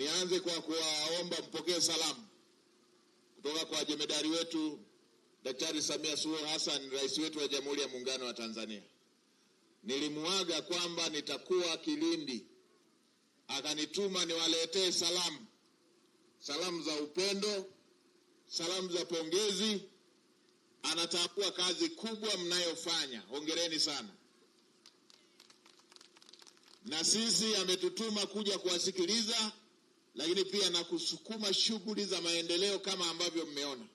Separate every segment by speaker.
Speaker 1: Nianze kwa kuwaomba mpokee salamu kutoka kwa jemedari wetu Daktari Samia Suluhu Hassan, rais wetu wa Jamhuri ya Muungano wa Tanzania. Nilimuaga kwamba nitakuwa Kilindi, akanituma niwaletee salamu za upendo, salamu za pongezi. Anatambua kazi kubwa mnayofanya, hongereni sana. Na sisi ametutuma kuja kuwasikiliza, lakini pia na kusukuma shughuli za maendeleo kama ambavyo mmeona.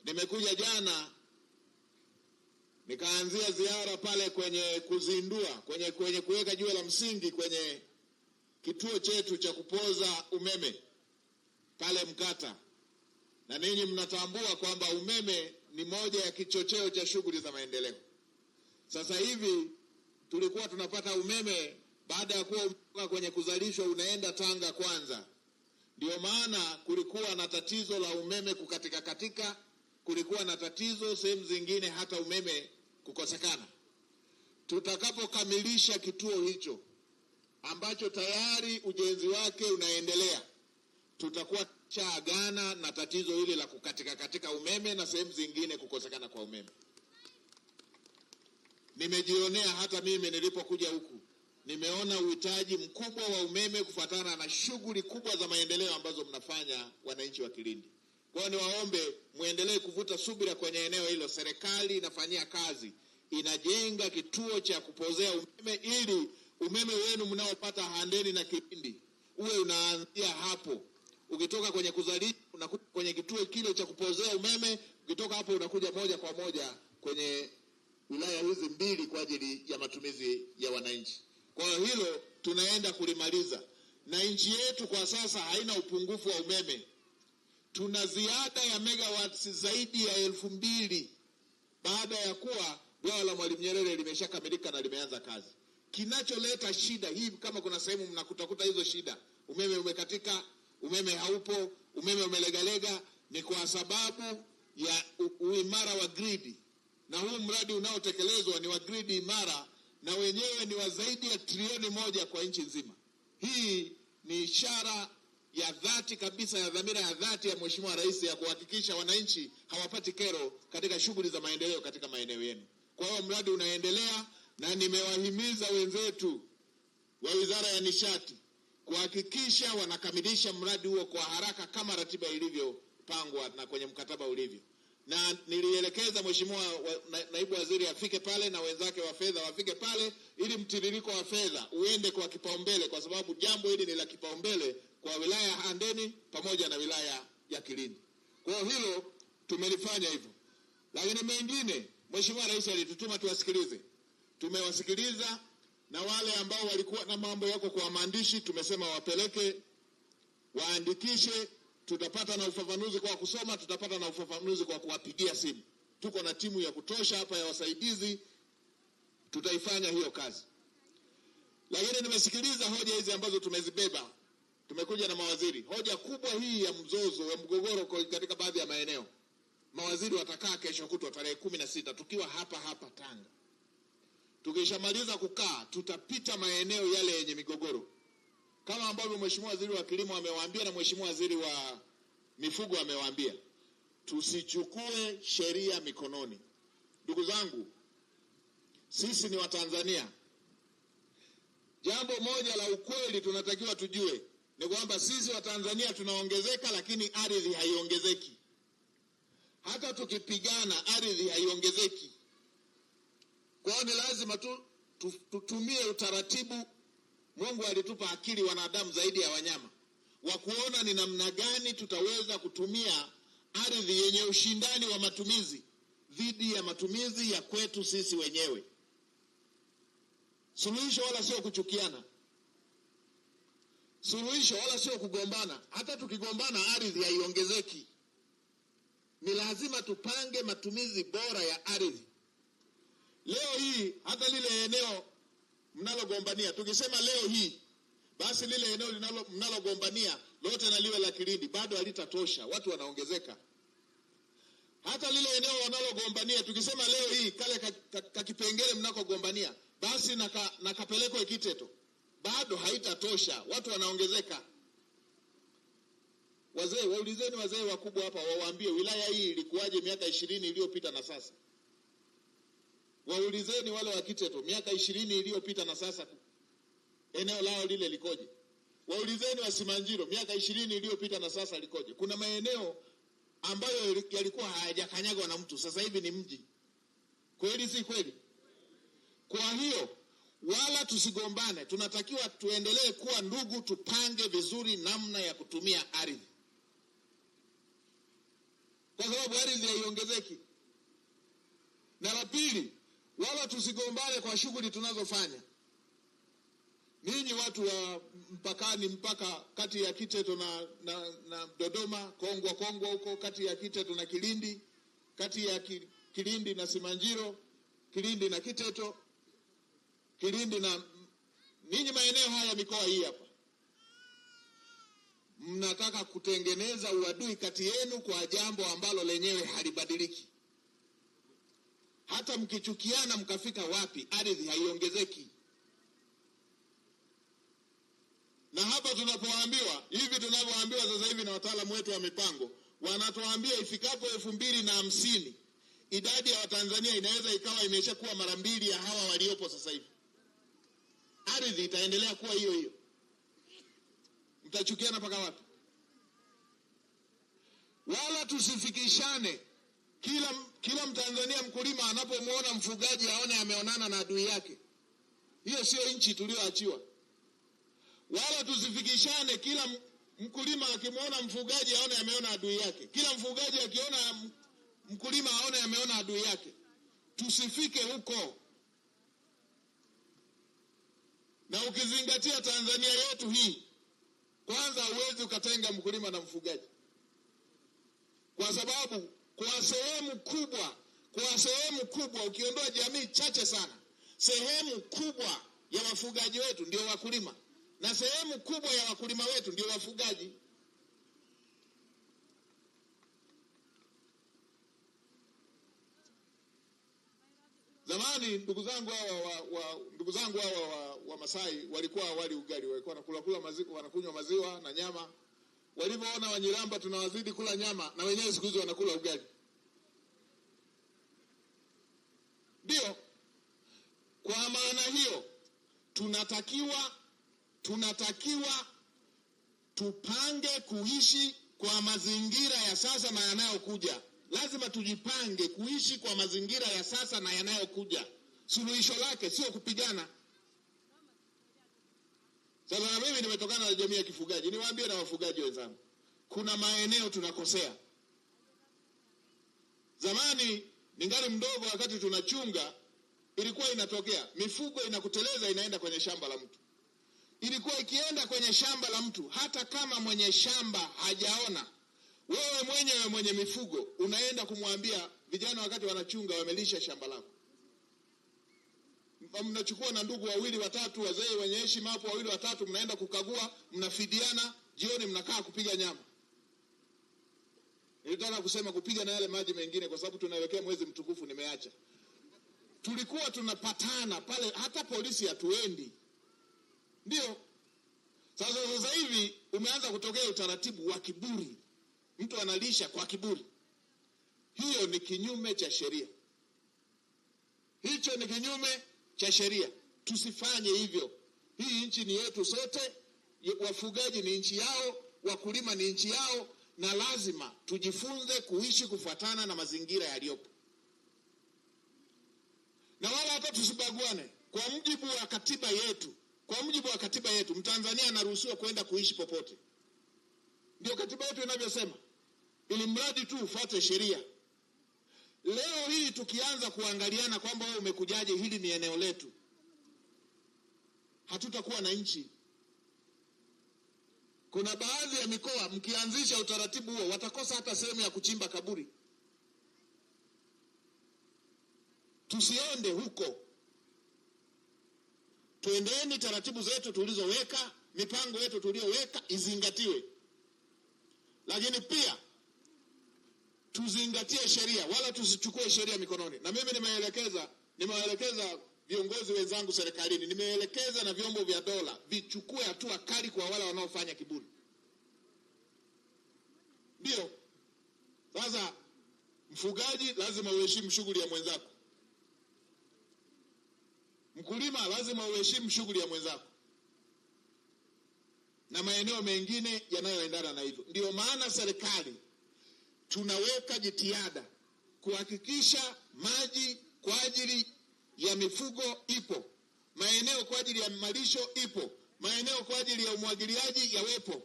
Speaker 1: Nimekuja jana nikaanzia ziara pale kwenye kuzindua, kwenye kuweka jiwe la msingi kwenye kituo chetu cha kupoza umeme pale Mkata. Na ninyi mnatambua kwamba umeme ni moja ya kichocheo cha shughuli za maendeleo. Sasa hivi tulikuwa tunapata umeme baada ya kuwa kwenye kuzalishwa unaenda Tanga kwanza. Ndio maana kulikuwa na tatizo la umeme katika, kulikuwa na tatizo sehemu zingine hata umeme kukosekana. Tutakapokamilisha kituo hicho ambacho tayari ujenzi wake unaendelea, tutakuwa chaagana na tatizo hili la katika umeme na sehemu zingine kukosekana kwa umeme. Nimejionea hata mimi nilipokuja huku, nimeona uhitaji mkubwa wa umeme kufuatana na shughuli kubwa za maendeleo ambazo mnafanya wananchi wa Kilindi. Kwa hiyo niwaombe muendelee kuvuta subira kwenye eneo hilo. Serikali inafanyia kazi, inajenga kituo cha kupozea umeme ili umeme wenu mnaopata Handeni na Kilindi uwe unaanzia hapo. Ukitoka kwenye kuzalisha unakuja kwenye kituo kile cha kupozea umeme, ukitoka hapo unakuja moja kwa moja kwenye wilaya hizi mbili kwa ajili ya matumizi ya wananchi. Kwa hiyo hilo tunaenda kulimaliza. Na nchi yetu kwa sasa haina upungufu wa umeme. Tuna ziada ya megawatts zaidi ya 2000 baada ya kuwa bwawa la Mwalimu Nyerere limeshakamilika na limeanza kazi. Kinacholeta shida hii, kama kuna sehemu mnakutakuta hizo shida, umeme umekatika, umeme haupo, umeme umelegalega, ni kwa sababu ya uimara wa gridi. Na huu mradi unaotekelezwa ni wa gridi imara, na wenyewe ni wa zaidi ya trilioni 1 kwa nchi nzima. Hii ni ishara ya dhati kabisa ya dhamira ya dhati ya Mheshimiwa Rais ya kuhakikisha wananchi hawapati kero katika shughuli za maendeleo katika maeneo yenu. Kwa hiyo mradi unaendelea, na nimewahimiza wenzetu wa Wizara ya Nishati kuhakikisha wanakamilisha mradi huo kwa haraka kama ratiba ilivyopangwa na kwenye mkataba ulivyo. Na nilielekeza Mheshimiwa Naibu Waziri afike pale na wenzake wa fedha wafike pale ili mtiririko wa fedha uende kwa kipaumbele, kwa sababu jambo hili ni la kipaumbele kwa wilaya ya Handeni pamoja na wilaya ya Kilindi. Kwa hilo tumelifanya hivyo. Lakini mengine Mheshimiwa Rais alitutuma tuwasikilize. Tumewasikiliza, na wale ambao walikuwa na mambo yako kwa maandishi tumesema wapeleke waandikishe. Tutapata na ufafanuzi kwa kusoma, tutapata na ufafanuzi kwa kuwapigia simu. Tuko na timu ya kutosha hapa ya wasaidizi, tutaifanya hiyo kazi. Lakini nimesikiliza hoja hizi ambazo tumezibeba. Tumekuja na mawaziri. Hoja kubwa hii ya mzozo, ya mgogoro katika baadhi ya maeneo. Mawaziri watakaa kesho kutwa tarehe 16 tukiwa hapa Tanga. Tukishamaliza kukaa, tutapita maeneo yale yenye migogoro. Kama ambavyo Mheshimiwa Waziri wa Kilimo amewaambia na Mheshimiwa Waziri wa Mifugo amewaambia, tusichukue sheria mikononi. Ndugu zangu, sisi ni Watanzania. Jambo moja la ukweli tunatakiwa tujue ni kwamba sisi Watanzania tunaongezeka, lakini ardhi haiongezeki. Hata tukipigana ardhi haiongezeki. Kwa hiyo ni lazima tutumie utaratibu. Mungu alitupa akili wanadamu zaidi ya wanyama, wa kuona ni namna gani tutaweza kutumia ardhi yenye ushindani wa matumizi dhidi ya matumizi ya kwetu sisi wenyewe. Suluhisho wala sio kuchukiana. Suluhisho wala sio kugombana. Hata tukigombana ardhi haiongezeki. Ni lazima tupange matumizi bora ya ardhi. Leo hii hata lile eneo mnalogombania, tukisema leo hii basi lile eneo mnalogombania lote na liwe la Kilindi, bado halitatosha, watu wanaongezeka. Hata lile eneo wanalogombania tukisema leo hii kale kakipengele mnakogombania basi nakapelekwe Kiteto, bado haitatosha, watu wanaongezeka. Wazee, waulizeni wazee wakubwa hapa, wawaambie wilaya hii ilikuwaje miaka 20 iliyopita na sasa. Waulizeni wale wa Kiteto miaka 20 iliyopita na sasa eneo lao lile likoje. Waulizeni wa Simanjiro miaka 20 iliyopita na sasa likoje. Kuna maeneo ambayo yalikuwa hayajakanyagwa na mtu, sasa hivi ni mji. Kweli si kweli? Kwa hiyo wala tusigombane, tunatakiwa tuendelee kuwa ndugu, tupange vizuri namna ya kutumia ardhi. Kwa sababu ardhi haiongezeki. Na la pili, wala tusigombane kwa shughuli tunazofanya. Ninyi watu wa mpakani, mpaka kati ya Kiteto na Dodoma, Kongwa huko, kati ya Kiteto na Kilindi, kati ya Kilindi na Simanjiro, Kilindi na Kiteto, Kilindi na ninyi maeneo haya mikoa hii hapa. Mnataka kutengeneza uadui kati yenu kwa jambo ambalo lenyewe halibadiliki. Hata mkichukiana mkafika wapi, ardhi haiongezeki. Na hapa tunapoambiwa, hivi tunavyoambiwa sasa hivi na wataalamu wetu wa mipango, wanatuambia ifikapo 2050 idadi ya Watanzania inaweza ikawa imeshakuwa mara 2 ya hawa waliopo sasa hivi. Ardhi itaendelea kuwa hiyo hiyo. Mtachukiana mpaka wapi? Wala tusifikishane kila Mtanzania mkulima anapomuona mfugaji aone ameonana na adui yake. Hiyo sio nchi tulioachiwa. Wala tusifikishane kila mkulima akimuona mfugaji aone ameona adui yake. Kila mfugaji akiona mkulima aone ameona adui yake. Tusifike huko. Na ukizingatia Tanzania yetu hii, kwanza huwezi ukatenga mkulima na mfugaji. Kwa sababu kwa sehemu kubwa ukiondoa jamii chache sana, sehemu kubwa ya wafugaji wetu ndio wakulima. Na sehemu kubwa ya wakulima wetu ndio wafugaji. Zamani ndugu zangu hawa wa Masai walikuwa awali ugali, walikuwa wanakula maziwa, wanakunywa maziwa na nyama. Walipoona Wanyiramba tunawazidi kula nyama, na wenyewe siku hizo wanakula ugali. Ndio. Kwa maana hiyo tunatakiwa tupange kuishi kwa mazingira ya sasa na yanayokuja. Lazima tujipange kuishi kwa mazingira ya sasa na yanayokuja. Suluhisho lake sio kupigana. Sasa mimi nimetokana na jamii ya kifugaji. Niwaambie na wafugaji wenzangu, kuna maeneo tunakosea. Zamani ningali mdogo, wakati tunachunga, ilikuwa inatokea mifugo inakuteleza inaenda kwenye shamba la mtu. Ilikuwa ikienda kwenye shamba la mtu, hata kama mwenye shamba hajaona, wewe mwenye mifugo unaenda kumwambia vijana wakati wanachunga wamelisha shamba lako. Mnachukua na ndugu 2 watatu, wazee wenye heshima hapo 2 watatu, mnaenda kukagua, mnafidiana, jioni mnakaa kupiga nyama. Nilitaka kusema kupiga na yale maji mengine kwa sababu tunawekea mwezi mtukufu, nimeacha. Tulikuwa tunapatana pale, hata polisi hatuendi. Ndio. Sasa hivi umeanza kutokea utaratibu wa kiburi. Mtu analisha kwa kiburi. Hiyo ni kinyume cha sheria. Hicho ni kinyume cha sheria. Tusifanye hivyo. Hii nchi ni yetu sote. Wafugaji ni nchi yao, wakulima ni nchi yao, na lazima tujifunze kuishi kufuatana na mazingira yaliyopo. Na wala hata tusibaguane. Kwa mujibu wa katiba yetu, Mtanzania anaruhusiwa kwenda kuishi popote. Ndio katiba yetu inavyosema. Ili mradi tu ufuate sheria. Leo hii tukianza kuangaliana kwamba wewe umekujaje, hili ni eneo letu, hatutakuwa na nchi. Kuna baadhi ya mikoa mkianzisha utaratibu huo watakosa hata sehemu ya kuchimba kaburi. Tusiende huko. Tuendeni taratibu zetu tulizoweka, mipango yetu tuliyoweka izingatiwe. Lakini pia tuzingatie sheria, wala tusichukue sheria mikononi. Na mimi nimewaelekeza viongozi wenzangu serikalini, nimeelekeza na vyombo vya dola vichukue hatua kali kwa wale wanaofanya kiburi. Ndio. Sasa mfugaji lazima uheshimu shughuli ya mwenzako. Mkulima lazima uheshimu shughuli ya mwenzako. Na maeneo mengine yanayoendana na hivyo. Ndio maana serikali tunaweka jitihada kuhakikisha maji kwa ajili ya mifugo ipo, maeneo kwa ajili ya malisho ipo, maeneo kwa ajili ya umwagiliaji yawepo,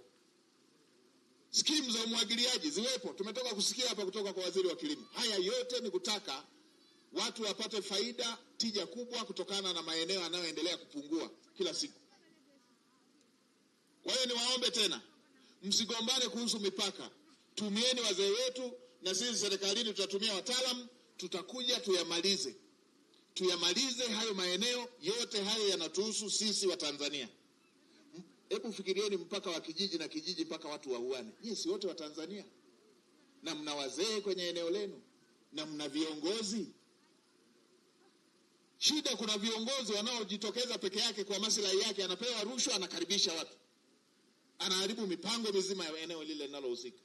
Speaker 1: skimu za umwagiliaji ziwepo. Tumetoka kusikia hapa kutoka kwa waziri wa kilimo. Haya yote ni kutaka watu wapate faida, tija kubwa kutokana na maeneo yanayoendelea kupungua kila siku. Kwa hiyo niwaombe tena, msigombane kuhusu mipaka. Tumieni wazee wetu, na sisi serikalini tutatumia wataalamu, tutakuja tuyamalize hayo maeneo yote. Hayo yanatuhusu sisi wa Tanzania. Hebu fikirieni mpaka wa kijiji na kijiji mpaka watu wauane. Nyinyi si wote wa Tanzania? Na mna wazee kwenye eneo lenu na mna viongozi. Shida kuna viongozi wanaojitokeza peke yake kwa maslahi yake, anapewa rushwa, anakaribisha watu, anaharibu mipango mizima ya eneo lile linalohusika.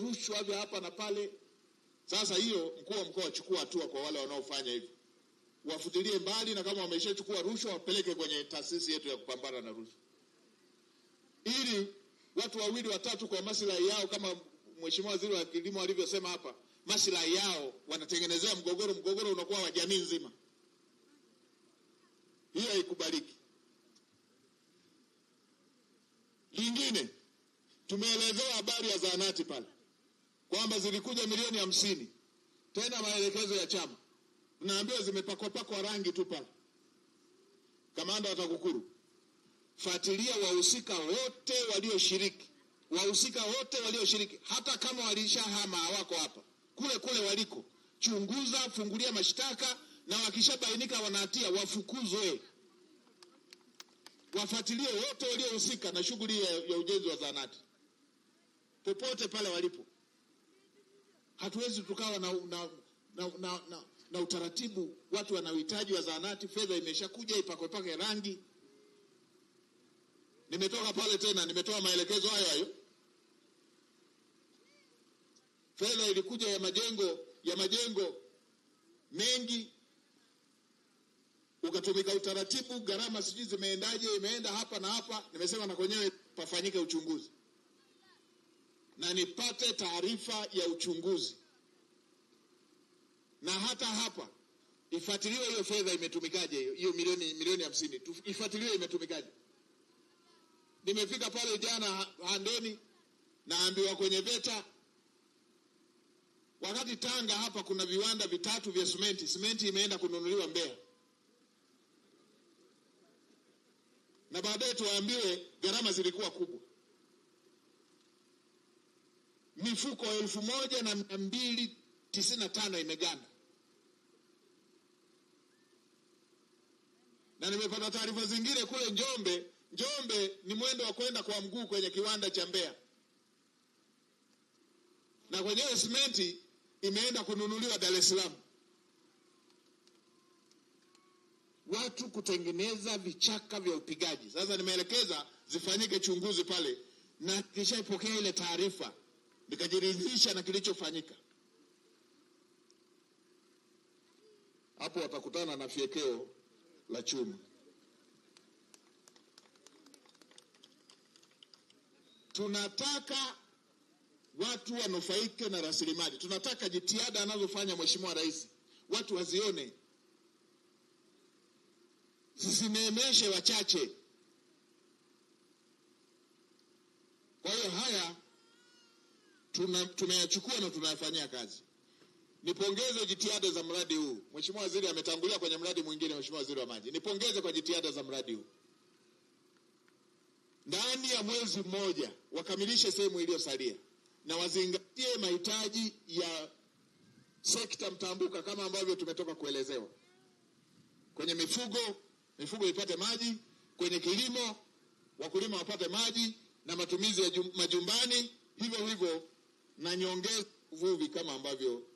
Speaker 1: Rushwa vya hapa na pale. Sasa hiyo mkuu wa mkoa achukua hatua kwa wale wanaofanya hivyo. Wafutilie mbali, na kama wameshachukua rushwa wapeleke kwenye taasisi yetu ya kupambana na rushwa. Ili watu wawili watatu kwa maslahi yao, kama Mheshimiwa Waziri wa Kilimo alivyosema hapa, maslahi yao wanatengenezea mgogoro unakuwa wa jamii nzima. Hiyo haikubaliki. Lingine, tumeelezewa habari ya zahanati pale kwamba zilikuja milioni 50. Tena maelekezo ya chama, tunaambiwa zimepakwa rangi tu pale. Kamanda wa TAKUKURU, fuatilia wahusika wote walioshiriki, hata kama walishahama hawako hapa, kule waliko, chunguza, fungulia mashtaka, na wakishabainika wanahatia wafukuzwe. Wafuatilie wote waliohusika na shughuli ya ujenzi wa zahanati popote pale walipo. Hatuwezi tukawa na utaratibu, watu wana uhitaji wa zahanati, fedha imeshakuja ipakwe rangi. Nimetoka pale tena, nimetoa maelekezo hayo. Fedha ilikuja ya majengo mengi, ukatumika utaratibu, gharama sijui zimeendaje, imeenda hapa na hapa. Nimesema na kwenyewe pafanyike uchunguzi, na nipate taarifa ya uchunguzi, na hata hapa ifuatiliwe hiyo fedha imetumikaje, hiyo milioni 50 ifuatiliwe imetumikaje. Nimefika pale jana Handeni, naambiwa kwenye VETA, wakati Tanga hapa kuna viwanda vitatu vya simenti imeenda kununuliwa Mbeya, na baadaye tuambiwe gharama zilikuwa kubwa. Mifuko 1295 imeganda. Na nimepata taarifa zingine kule Njombe ni mwendo wa kwenda kwa mguu kwenye kiwanda cha Mbeya, na kwenyewe simenti imeenda kununuliwa Dar es Salaam. Watu kutengeneza vichaka vya upigaji. Sasa nimeelekeza zifanyike chunguzi pale, na kishaipokea ile taarifa nikajiridhisha na kilichofanyika. Hapo watakutana na fiekeo la chuma. Tunataka watu wanufaike na rasilimali. Tunataka jitihada anazofanya Mheshimiwa Rais watu wazione, zisinemeshe wachache. Kwa hiyo haya tumeyachukua na tunayafanyia kazi. Nipongeze jitihada za mradi huu. Mheshimiwa Waziri ametangulia kwenye mradi mwingine, Mheshimiwa Waziri wa Maji. Nipongeze kwa jitihada za mradi huu. Ndani ya mwezi mmoja wakamilishe sehemu iliyosalia, na wazingatie mahitaji ya sekta mtambuka kama ambavyo tumetoka kuelezewa. Kwenye mifugo ipate maji, kwenye kilimo wakulima wapate maji, na matumizi ya majumbani hivyo, na nyongeza uvuvi kama ambavyo